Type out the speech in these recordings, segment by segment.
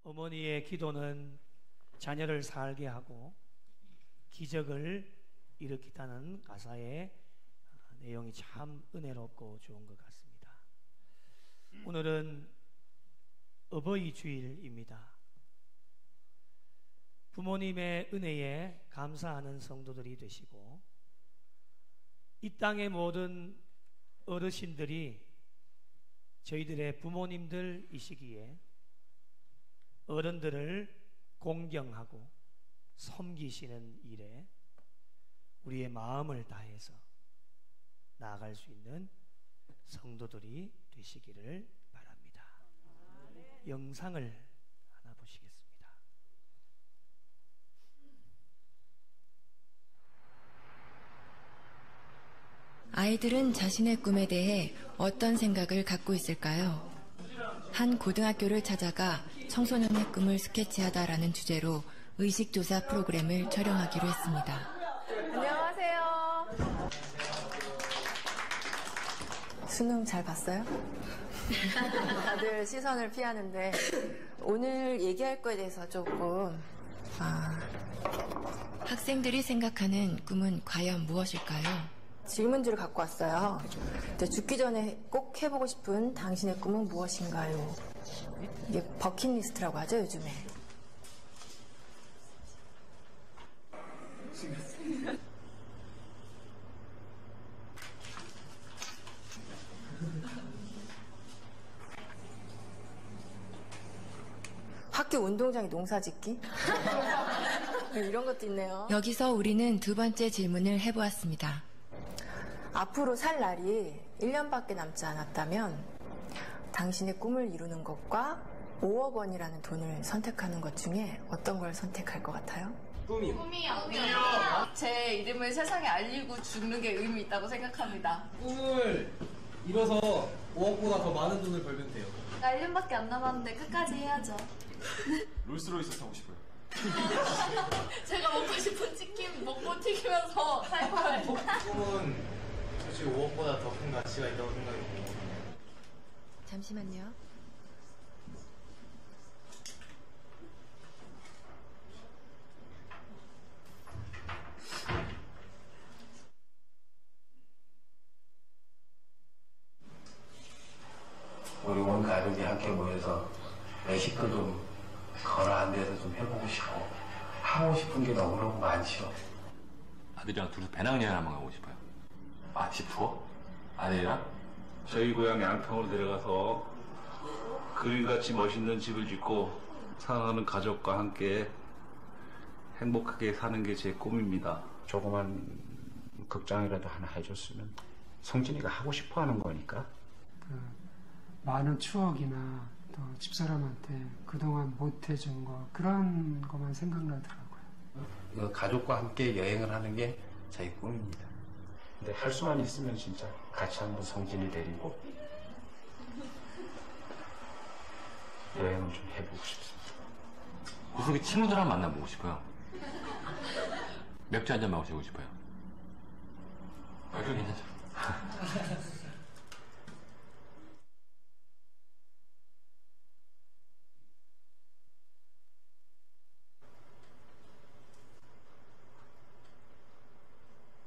어머니의 기도는 자녀를 살게 하고 기적을 일으키다는 가사의 내용이 참 은혜롭고 좋은 것 같습니다. 오늘은 어버이 주일입니다. 부모님의 은혜에 감사하는 성도들이 되시고 이 땅의 모든 어르신들이 저희들의 부모님들이시기에 어른들을 공경하고 섬기시는 일에 우리의 마음을 다해서 나아갈 수 있는 성도들이 되시기를 바랍니다. 영상을 하나 보시겠습니다. 아이들은 자신의 꿈에 대해 어떤 생각을 갖고 있을까요? 한 고등학교를 찾아가 청소년의 꿈을 스케치하다라는 주제로 의식조사 프로그램을 촬영하기로 했습니다. 안녕하세요. 수능 잘 봤어요? 다들 시선을 피하는데 오늘 얘기할 거에 대해서 조금 학생들이 생각하는 꿈은 과연 무엇일까요? 질문지를 갖고 왔어요. 죽기 전에 꼭 해보고 싶은 당신의 꿈은 무엇인가요? 이게 버킷리스트라고 하죠, 요즘에. 학교 운동장에 농사 짓기? 이런 것도 있네요. 여기서 우리는 두 번째 질문을 해보았습니다. 앞으로 살 날이 1년밖에 남지 않았다면 당신의 꿈을 이루는 것과 5억 원이라는 돈을 선택하는 것 중에 어떤 걸 선택할 것 같아요? 꿈이요. 제 이름을 세상에 알리고 죽는 게 의미 있다고 생각합니다. 꿈을 이뤄서 5억보다 더 많은 돈을 벌면 돼요. 나 1년밖에 안 남았는데 끝까지 해야죠. 롤스로이스 타고 싶어요. 제가 먹고 싶은 치킨 먹고 튀기면서 살 거예요. 꿈은 솔직히 5억보다 더 큰 가치가 있다고 생각해요. 잠시만요. 우리 온 가족이 함께 모여서 내 식구 좀 걸어 한 데서 좀 해보고 싶고 하고 싶은 게 너무너무 많죠. 아들이랑 둘이서 배낭여행 한번 가고 싶어요. 집 투어? 아들이랑? 저희 고향 양평으로 내려가서 그림같이 멋있는 집을 짓고 사랑하는 가족과 함께 행복하게 사는 게 제 꿈입니다. 조그만 극장이라도 하나 해줬으면 성진이가 하고 싶어하는 거니까. 많은 추억이나 또 집사람한테 그동안 못해준 거 그런 것만 생각나더라고요. 가족과 함께 여행을 하는 게 제 꿈입니다. 근데 할 수만 있으면 진짜 같이 한번 성진이 데리고 여행을 좀 해보고 싶습니다. 구석에 친구들 한번 만나보고 싶어요. 맥주 한잔 마시고 싶어요. 맥주 괜찮죠?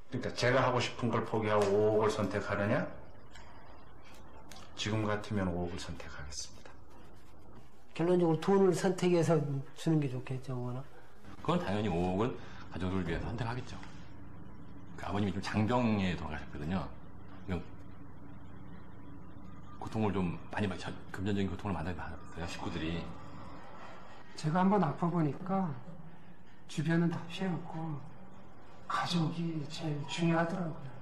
그러니까 제가 하고 싶은 걸 포기하고 5억을 선택하느냐? 지금 같으면 5억을 선택하겠습니다. 결론적으로 돈을 선택해서 주는 게 좋겠죠, 뭐나? 그건 당연히 5억은 가족을 위해서 선택하겠죠. 그 아버님이 좀 장병에 돌아가셨거든요. 고통을 좀 많이 금전적인 고통을 많이 받았어요, 식구들이. 제가 한번 아파보니까 주변은 다 피해갔고 가족이 제일 중요하더라고요.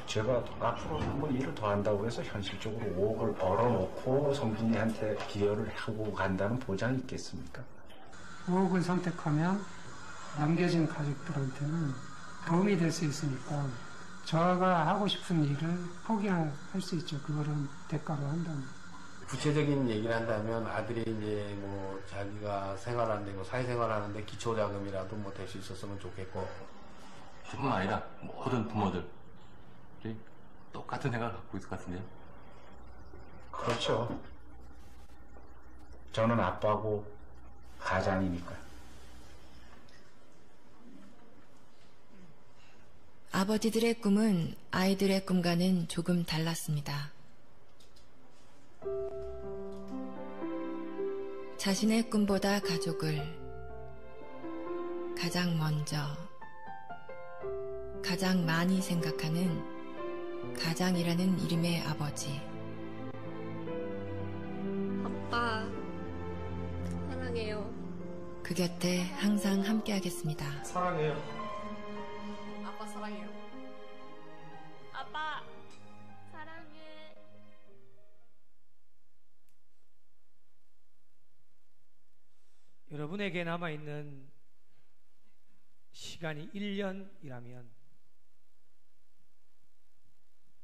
제가 앞으로 한번 일을 더 한다고 해서 현실적으로 5억을 벌어놓고 성진이한테 기여를 하고 간다는 보장이 있겠습니까? 5억을 선택하면 남겨진 가족들한테는 도움이 될 수 있으니까 저가 하고 싶은 일을 포기할 수 있죠. 그거는 대가로 한다면. 구체적인 얘기를 한다면 아들이 이제 뭐 자기가 생활하는데 뭐 사회생활하는데 기초자금이라도 뭐 될 수 있었으면 좋겠고. 저뿐만 아니라 모든 부모들이 똑같은 생각을 갖고 있을 것 같은데요. 그렇죠. 저는 아빠고 가장이니까. 아버지들의 꿈은 아이들의 꿈과는 조금 달랐습니다. 자신의 꿈보다 가족을 가장 먼저, 가장 많이 생각하는 가장이라는 이름의 아버지. 아빠, 사랑해요. 그 곁에 항상 함께하겠습니다. 사랑해요. 아빠 사랑해요. 아빠, 사랑해. 여러분에게 남아있는 시간이 1년이라면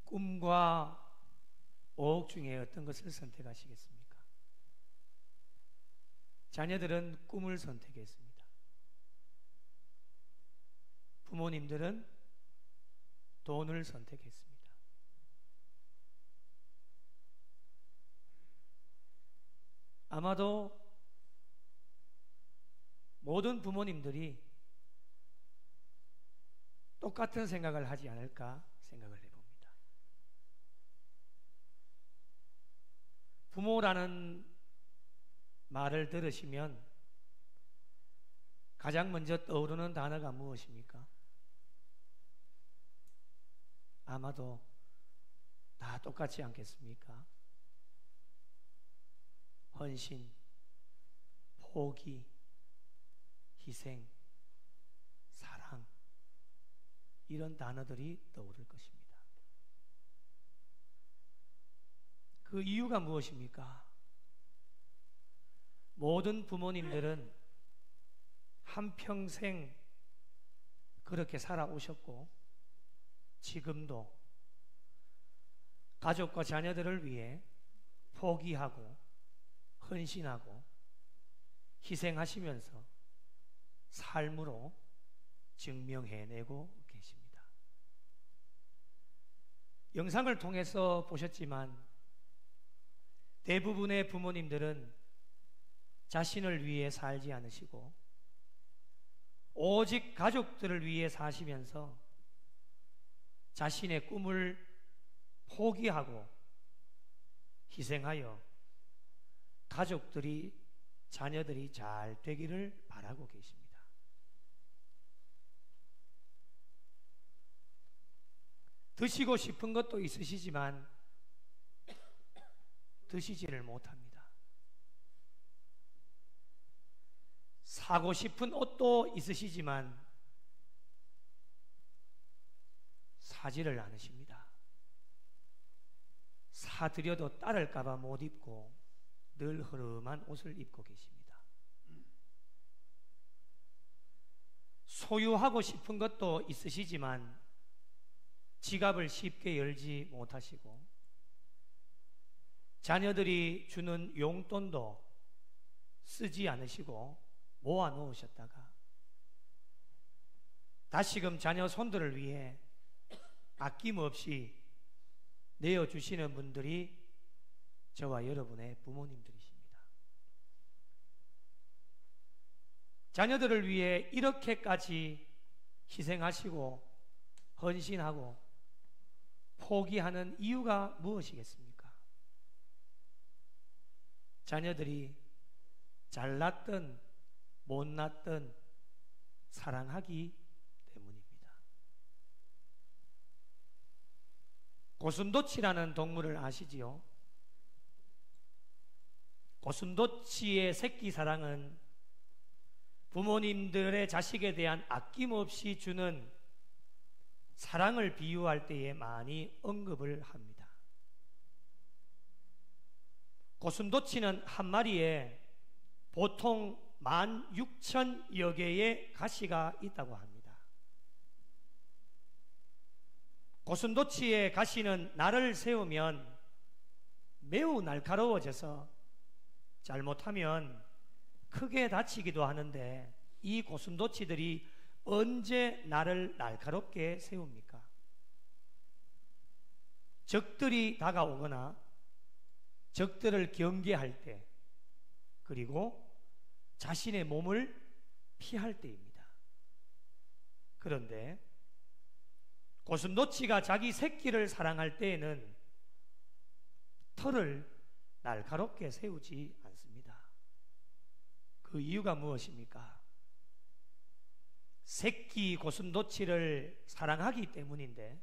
꿈과 5억 중에 어떤 것을 선택하시겠습니까? 자녀들은 꿈을 선택했습니다. 부모님들은 돈을 선택했습니다. 아마도 모든 부모님들이 똑같은 생각을 하지 않을까 생각을 해봅니다. 부모라는 말을 들으시면 가장 먼저 떠오르는 단어가 무엇입니까? 아마도 다 똑같지 않겠습니까? 헌신, 포기, 희생, 사랑, 이런 단어들이 떠오를 것입니다. 그 이유가 무엇입니까? 모든 부모님들은 한평생 그렇게 살아오셨고 지금도 가족과 자녀들을 위해 포기하고 헌신하고 희생하시면서 삶으로 증명해내고 계십니다. 영상을 통해서 보셨지만 대부분의 부모님들은 자신을 위해 살지 않으시고 오직 가족들을 위해 사시면서 자신의 꿈을 포기하고 희생하여 가족들이, 자녀들이 잘 되기를 바라고 계십니다. 드시고 싶은 것도 있으시지만 드시지를 못합니다. 사고 싶은 옷도 있으시지만 사지를 않으십니다. 사드려도 따를까봐 못 입고 늘 흐름한 옷을 입고 계십니다. 소유하고 싶은 것도 있으시지만 지갑을 쉽게 열지 못하시고 자녀들이 주는 용돈도 쓰지 않으시고 모아 놓으셨다가 다시금 자녀 손들을 위해 아낌없이 내어주시는 분들이 저와 여러분의 부모님들이십니다. 자녀들을 위해 이렇게까지 희생하시고 헌신하고 포기하는 이유가 무엇이겠습니까? 자녀들이 잘났든 못났든 사랑하기 때문입니다. 고슴도치라는 동물을 아시지요? 고슴도치의 새끼 사랑은 부모님들의 자식에 대한 아낌없이 주는 사랑을 비유할 때에 많이 언급을 합니다. 고슴도치는 한 마리에 보통 16,000여 개의 가시가 있다고 합니다. 고슴도치의 가시는 날을 세우면 매우 날카로워져서 잘못하면 크게 다치기도 하는데 이 고슴도치들이 언제 날을 날카롭게 세웁니까? 적들이 다가오거나 적들을 경계할 때 그리고 자신의 몸을 피할 때입니다. 그런데 고슴도치가 자기 새끼를 사랑할 때에는 털을 날카롭게 세우지 않습니다. 그 이유가 무엇입니까? 새끼 고슴도치를 사랑하기 때문인데,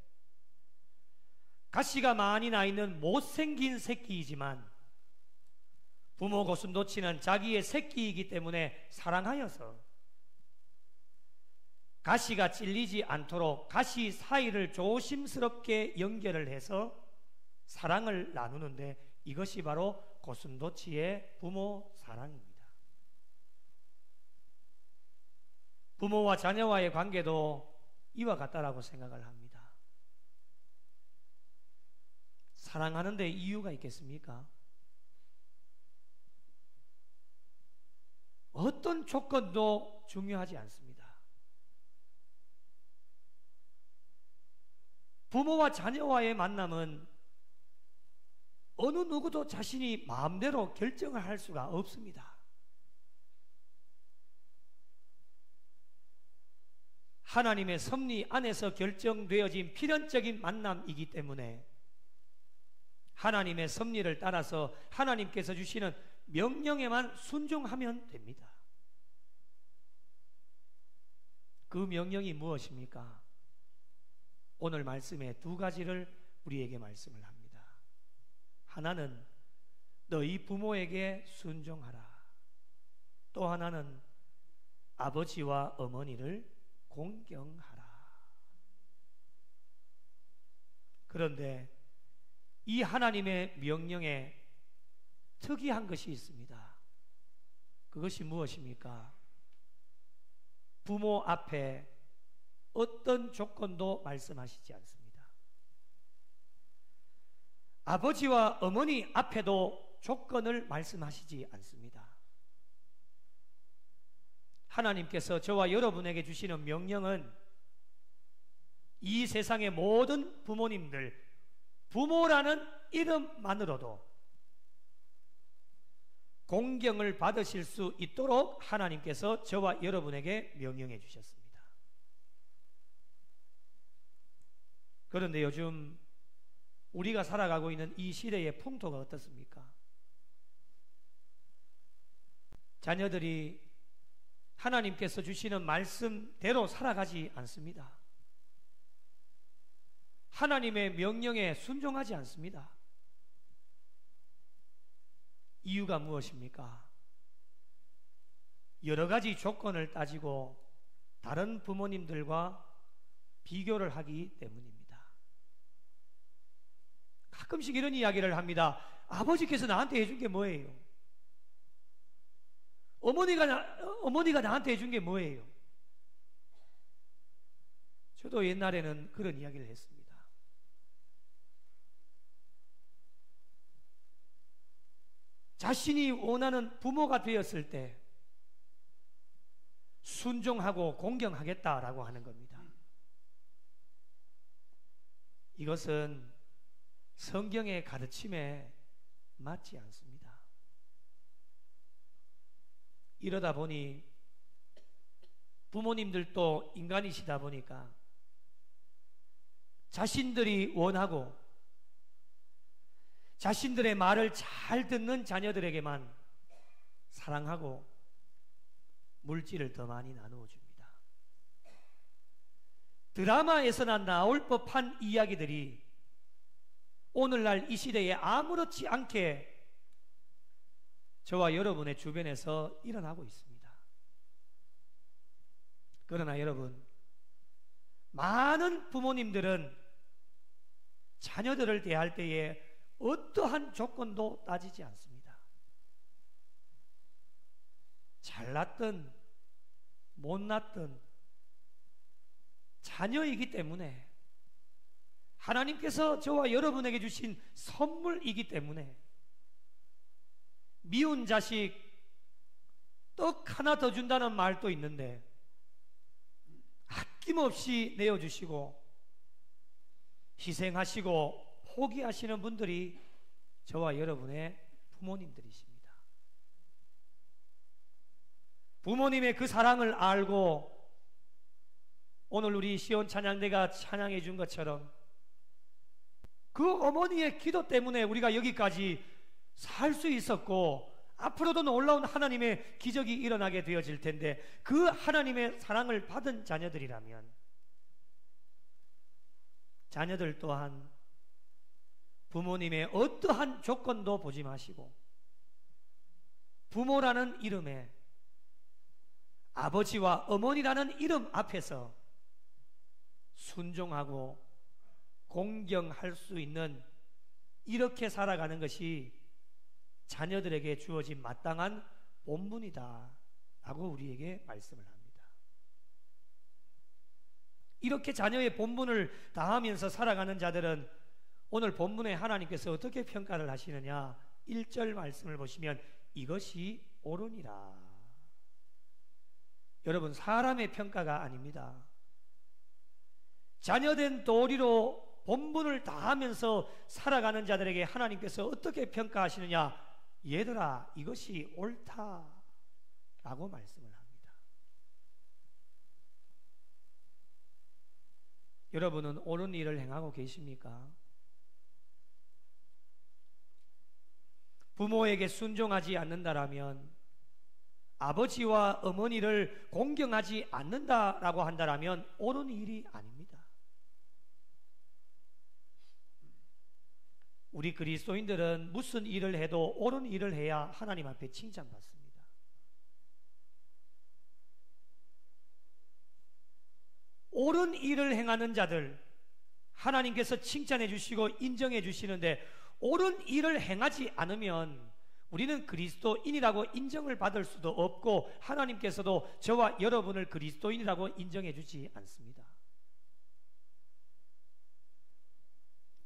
가시가 많이 나 있는 못생긴 새끼이지만 부모 고슴도치는 자기의 새끼이기 때문에 사랑하여서 가시가 찔리지 않도록 가시 사이를 조심스럽게 연결을 해서 사랑을 나누는데, 이것이 바로 고슴도치의 부모 사랑입니다. 부모와 자녀와의 관계도 이와 같다라고 생각을 합니다. 사랑하는 데 이유가 있겠습니까? 어떤 조건도 중요하지 않습니다. 부모와 자녀와의 만남은 어느 누구도 자신이 마음대로 결정을 할 수가 없습니다. 하나님의 섭리 안에서 결정되어진 필연적인 만남이기 때문에 하나님의 섭리를 따라서 하나님께서 주시는 명령에만 순종하면 됩니다. 그 명령이 무엇입니까? 오늘 말씀에 두 가지를 우리에게 말씀을 합니다. 하나는 너희 부모에게 순종하라. 또 하나는 아버지와 어머니를 공경하라. 그런데 이 하나님의 명령에 특이한 것이 있습니다. 그것이 무엇입니까? 부모 앞에 어떤 조건도 말씀하시지 않습니다. 아버지와 어머니 앞에도 조건을 말씀하시지 않습니다. 하나님께서 저와 여러분에게 주시는 명령은 이 세상의 모든 부모님들, 부모라는 이름만으로도 공경을 받으실 수 있도록 하나님께서 저와 여러분에게 명령해 주셨습니다. 그런데 요즘 우리가 살아가고 있는 이 시대의 풍토가 어떻습니까? 자녀들이 하나님께서 주시는 말씀대로 살아가지 않습니다. 하나님의 명령에 순종하지 않습니다. 이유가 무엇입니까? 여러 가지 조건을 따지고 다른 부모님들과 비교를 하기 때문입니다. 가끔씩 이런 이야기를 합니다. 아버지께서 나한테 해준 게 뭐예요? 어머니가 나한테 해준 게 뭐예요? 저도 옛날에는 그런 이야기를 했습니다. 자신이 원하는 부모가 되었을 때 순종하고 공경하겠다라고 하는 겁니다. 이것은 성경의 가르침에 맞지 않습니다. 이러다 보니 부모님들도 인간이시다 보니까 자신들이 원하고 자신들의 말을 잘 듣는 자녀들에게만 사랑하고 물질을 더 많이 나누어 줍니다. 드라마에서나 나올 법한 이야기들이 오늘날 이 시대에 아무렇지 않게 저와 여러분의 주변에서 일어나고 있습니다. 그러나 여러분, 많은 부모님들은 자녀들을 대할 때에 어떠한 조건도 따지지 않습니다. 잘났든 못났든 자녀이기 때문에, 하나님께서 저와 여러분에게 주신 선물이기 때문에, 미운 자식 떡 하나 더 준다는 말도 있는데 아낌없이 내어주시고 희생하시고 포기하시는 분들이 저와 여러분의 부모님들이십니다. 부모님의 그 사랑을 알고 오늘 우리 시온 찬양대가 찬양해 준 것처럼 그 어머니의 기도 때문에 우리가 여기까지 살 수 있었고 앞으로도 놀라운 하나님의 기적이 일어나게 되어질 텐데, 그 하나님의 사랑을 받은 자녀들이라면 자녀들 또한 부모님의 어떠한 조건도 보지 마시고 부모라는 이름에, 아버지와 어머니라는 이름 앞에서 순종하고 공경할 수 있는, 이렇게 살아가는 것이 자녀들에게 주어진 마땅한 본분이다 라고 우리에게 말씀을 합니다. 이렇게 자녀의 본분을 다하면서 살아가는 자들은 오늘 본문에 하나님께서 어떻게 평가를 하시느냐, 1절 말씀을 보시면 이것이 옳으니라. 여러분, 사람의 평가가 아닙니다. 자녀된 도리로 본분을 다하면서 살아가는 자들에게 하나님께서 어떻게 평가하시느냐, 얘들아 이것이 옳다 라고 말씀을 합니다. 여러분은 옳은 일을 행하고 계십니까? 부모에게 순종하지 않는다라면, 아버지와 어머니를 공경하지 않는다라고 한다라면 옳은 일이 아닙니다. 우리 그리스도인들은 무슨 일을 해도 옳은 일을 해야 하나님 앞에 칭찬받습니다. 옳은 일을 행하는 자들 하나님께서 칭찬해 주시고 인정해 주시는데, 옳은 일을 행하지 않으면 우리는 그리스도인이라고 인정을 받을 수도 없고 하나님께서도 저와 여러분을 그리스도인이라고 인정해 주지 않습니다.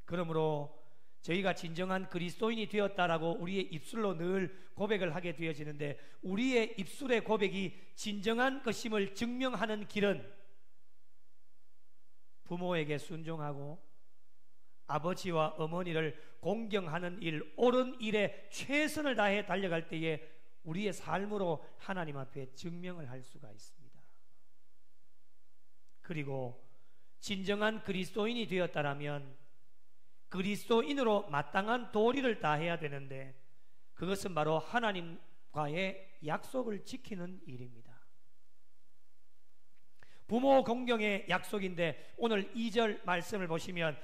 그러므로 저희가 진정한 그리스도인이 되었다라고 우리의 입술로 늘 고백을 하게 되어지는데, 우리의 입술의 고백이 진정한 것임을 증명하는 길은 부모에게 순종하고 아버지와 어머니를 공경하는 일, 옳은 일에 최선을 다해 달려갈 때에 우리의 삶으로 하나님 앞에 증명을 할 수가 있습니다. 그리고 진정한 그리스도인이 되었다라면 그리스도인으로 마땅한 도리를 다해야 되는데, 그것은 바로 하나님과의 약속을 지키는 일입니다. 부모 공경의 약속인데, 오늘 2절 말씀을 보시면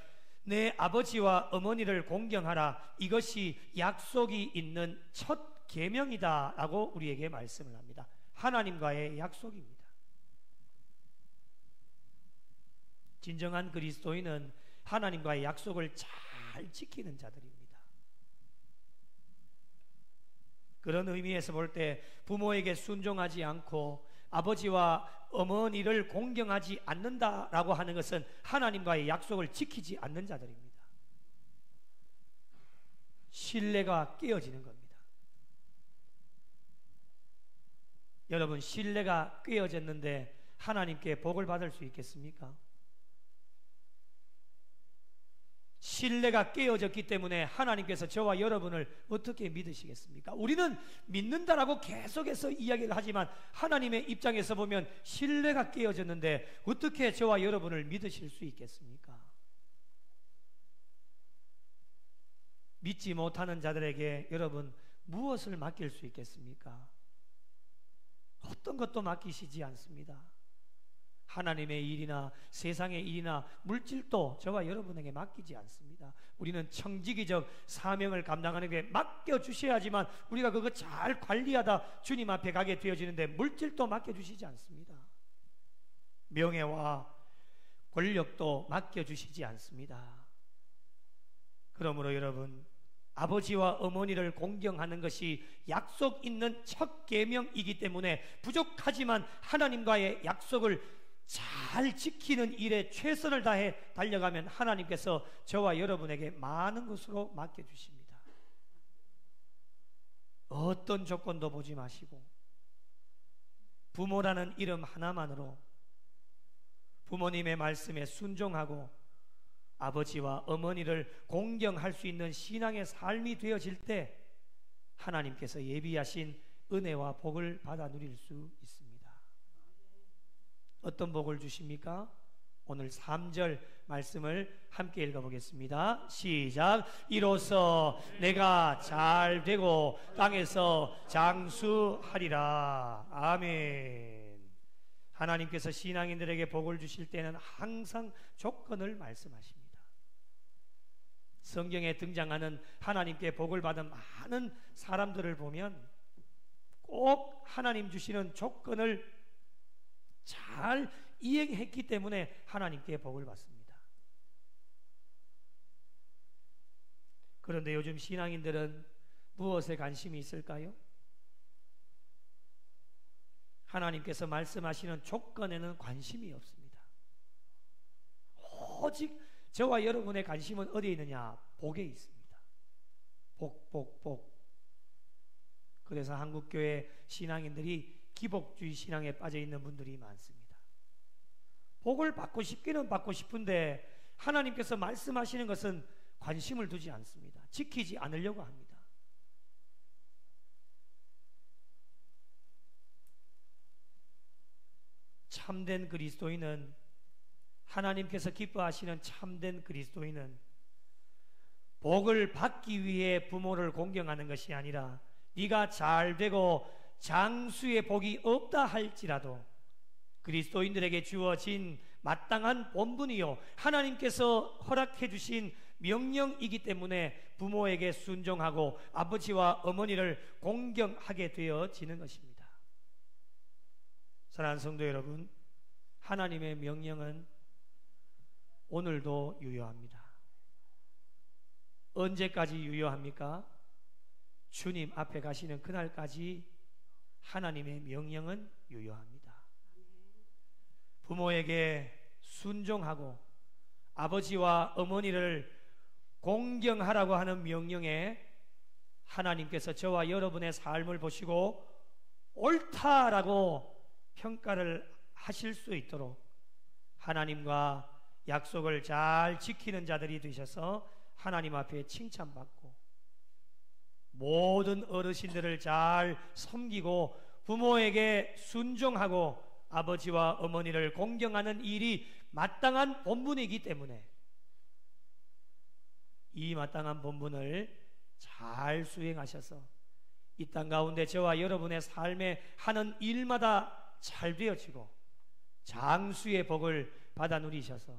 내 아버지와 어머니를 공경하라, 이것이 약속이 있는 첫 계명이다 라고 우리에게 말씀을 합니다. 하나님과의 약속입니다. 진정한 그리스도인은 하나님과의 약속을 잘 지키는 자들입니다. 그런 의미에서 볼 때 부모에게 순종하지 않고 아버지와 어머니를 공경하지 않는다라고 하는 것은 하나님과의 약속을 지키지 않는 자들입니다. 신뢰가 깨어지는 겁니다. 여러분, 신뢰가 깨어졌는데 하나님께 복을 받을 수 있겠습니까? 신뢰가 깨어졌기 때문에 하나님께서 저와 여러분을 어떻게 믿으시겠습니까? 우리는 믿는다라고 계속해서 이야기를 하지만 하나님의 입장에서 보면 신뢰가 깨어졌는데 어떻게 저와 여러분을 믿으실 수 있겠습니까? 믿지 못하는 자들에게 여러분 무엇을 맡길 수 있겠습니까? 어떤 것도 맡기시지 않습니다. 하나님의 일이나 세상의 일이나 물질도 저와 여러분에게 맡기지 않습니다. 우리는 청지기적 사명을 감당하는 게 맡겨주셔야지만 우리가 그거 잘 관리하다 주님 앞에 가게 되어지는데, 물질도 맡겨주시지 않습니다. 명예와 권력도 맡겨주시지 않습니다. 그러므로 여러분, 아버지와 어머니를 공경하는 것이 약속 있는 첫 계명이기 때문에 부족하지만 하나님과의 약속을 잘 지키는 일에 최선을 다해 달려가면 하나님께서 저와 여러분에게 많은 것으로 맡겨주십니다. 어떤 조건도 보지 마시고 부모라는 이름 하나만으로 부모님의 말씀에 순종하고 아버지와 어머니를 공경할 수 있는 신앙의 삶이 되어질 때 하나님께서 예비하신 은혜와 복을 받아 누릴 수 있습니다. 어떤 복을 주십니까? 오늘 3절 말씀을 함께 읽어보겠습니다. 시작. 이로써 내가 잘 되고 땅에서 장수하리라. 아멘. 하나님께서 신앙인들에게 복을 주실 때는 항상 조건을 말씀하십니다. 성경에 등장하는 하나님께 복을 받은 많은 사람들을 보면 꼭 하나님 주시는 조건을 잘 이행했기 때문에 하나님께 복을 받습니다. 그런데 요즘 신앙인들은 무엇에 관심이 있을까요? 하나님께서 말씀하시는 조건에는 관심이 없습니다. 오직 저와 여러분의 관심은 어디에 있느냐? 복에 있습니다. 복. 그래서 한국교회 신앙인들이 기복주의 신앙에 빠져 있는 분들이 많습니다. 복을 받고 싶기는 받고 싶은데 하나님께서 말씀하시는 것은 관심을 두지 않습니다. 지키지 않으려고 합니다. 참된 그리스도인은, 하나님께서 기뻐하시는 참된 그리스도인은 복을 받기 위해 부모를 공경하는 것이 아니라 네가 잘 되고 장수의 복이 없다 할지라도 그리스도인들에게 주어진 마땅한 본분이요 하나님께서 허락해 주신 명령이기 때문에 부모에게 순종하고 아버지와 어머니를 공경하게 되어지는 것입니다. 사랑하는 성도 여러분, 하나님의 명령은 오늘도 유효합니다. 언제까지 유효합니까? 주님 앞에 가시는 그날까지 하나님의 명령은 유효합니다. 부모에게 순종하고 아버지와 어머니를 공경하라고 하는 명령에 하나님께서 저와 여러분의 삶을 보시고 옳다라고 평가를 하실 수 있도록 하나님과 약속을 잘 지키는 자들이 되셔서 하나님 앞에 칭찬받고 모든 어르신들을 잘 섬기고 부모에게 순종하고 아버지와 어머니를 공경하는 일이 마땅한 본분이기 때문에 이 마땅한 본분을 잘 수행하셔서 이 땅 가운데 저와 여러분의 삶에 하는 일마다 잘 되어지고 장수의 복을 받아 누리셔서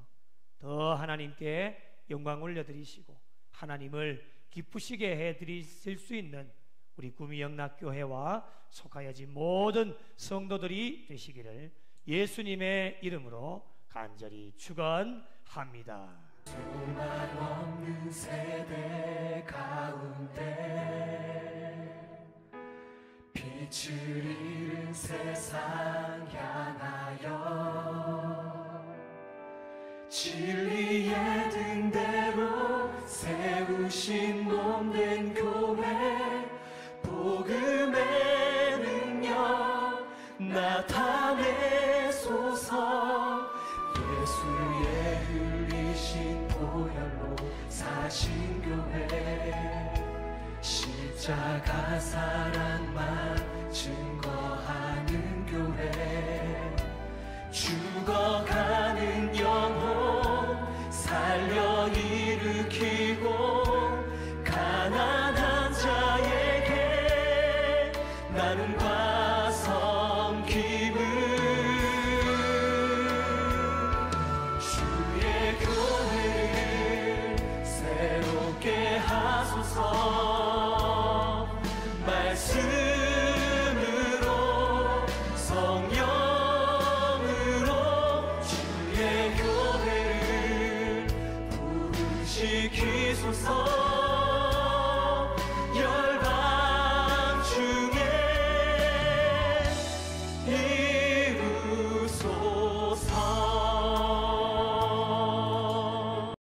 더 하나님께 영광 올려드리시고 하나님을 기쁘시게 해드리실 수 있는 우리 구미영락교회와 속하여진 모든 성도들이 되시기를 예수님의 이름으로 간절히 축원합니다. 소망 없는 세대 가운데 빛을 잃은 세상 향하여 진리의 등대로 세우신 몸된 교회 복음의 능력 나타내소서 예수의 흘리신 보혈로 사신 교회 십자가 사랑만 증거하는 교회 죽어가는 영혼 살려 일으키고 가난한 자에게 나눔과 섬김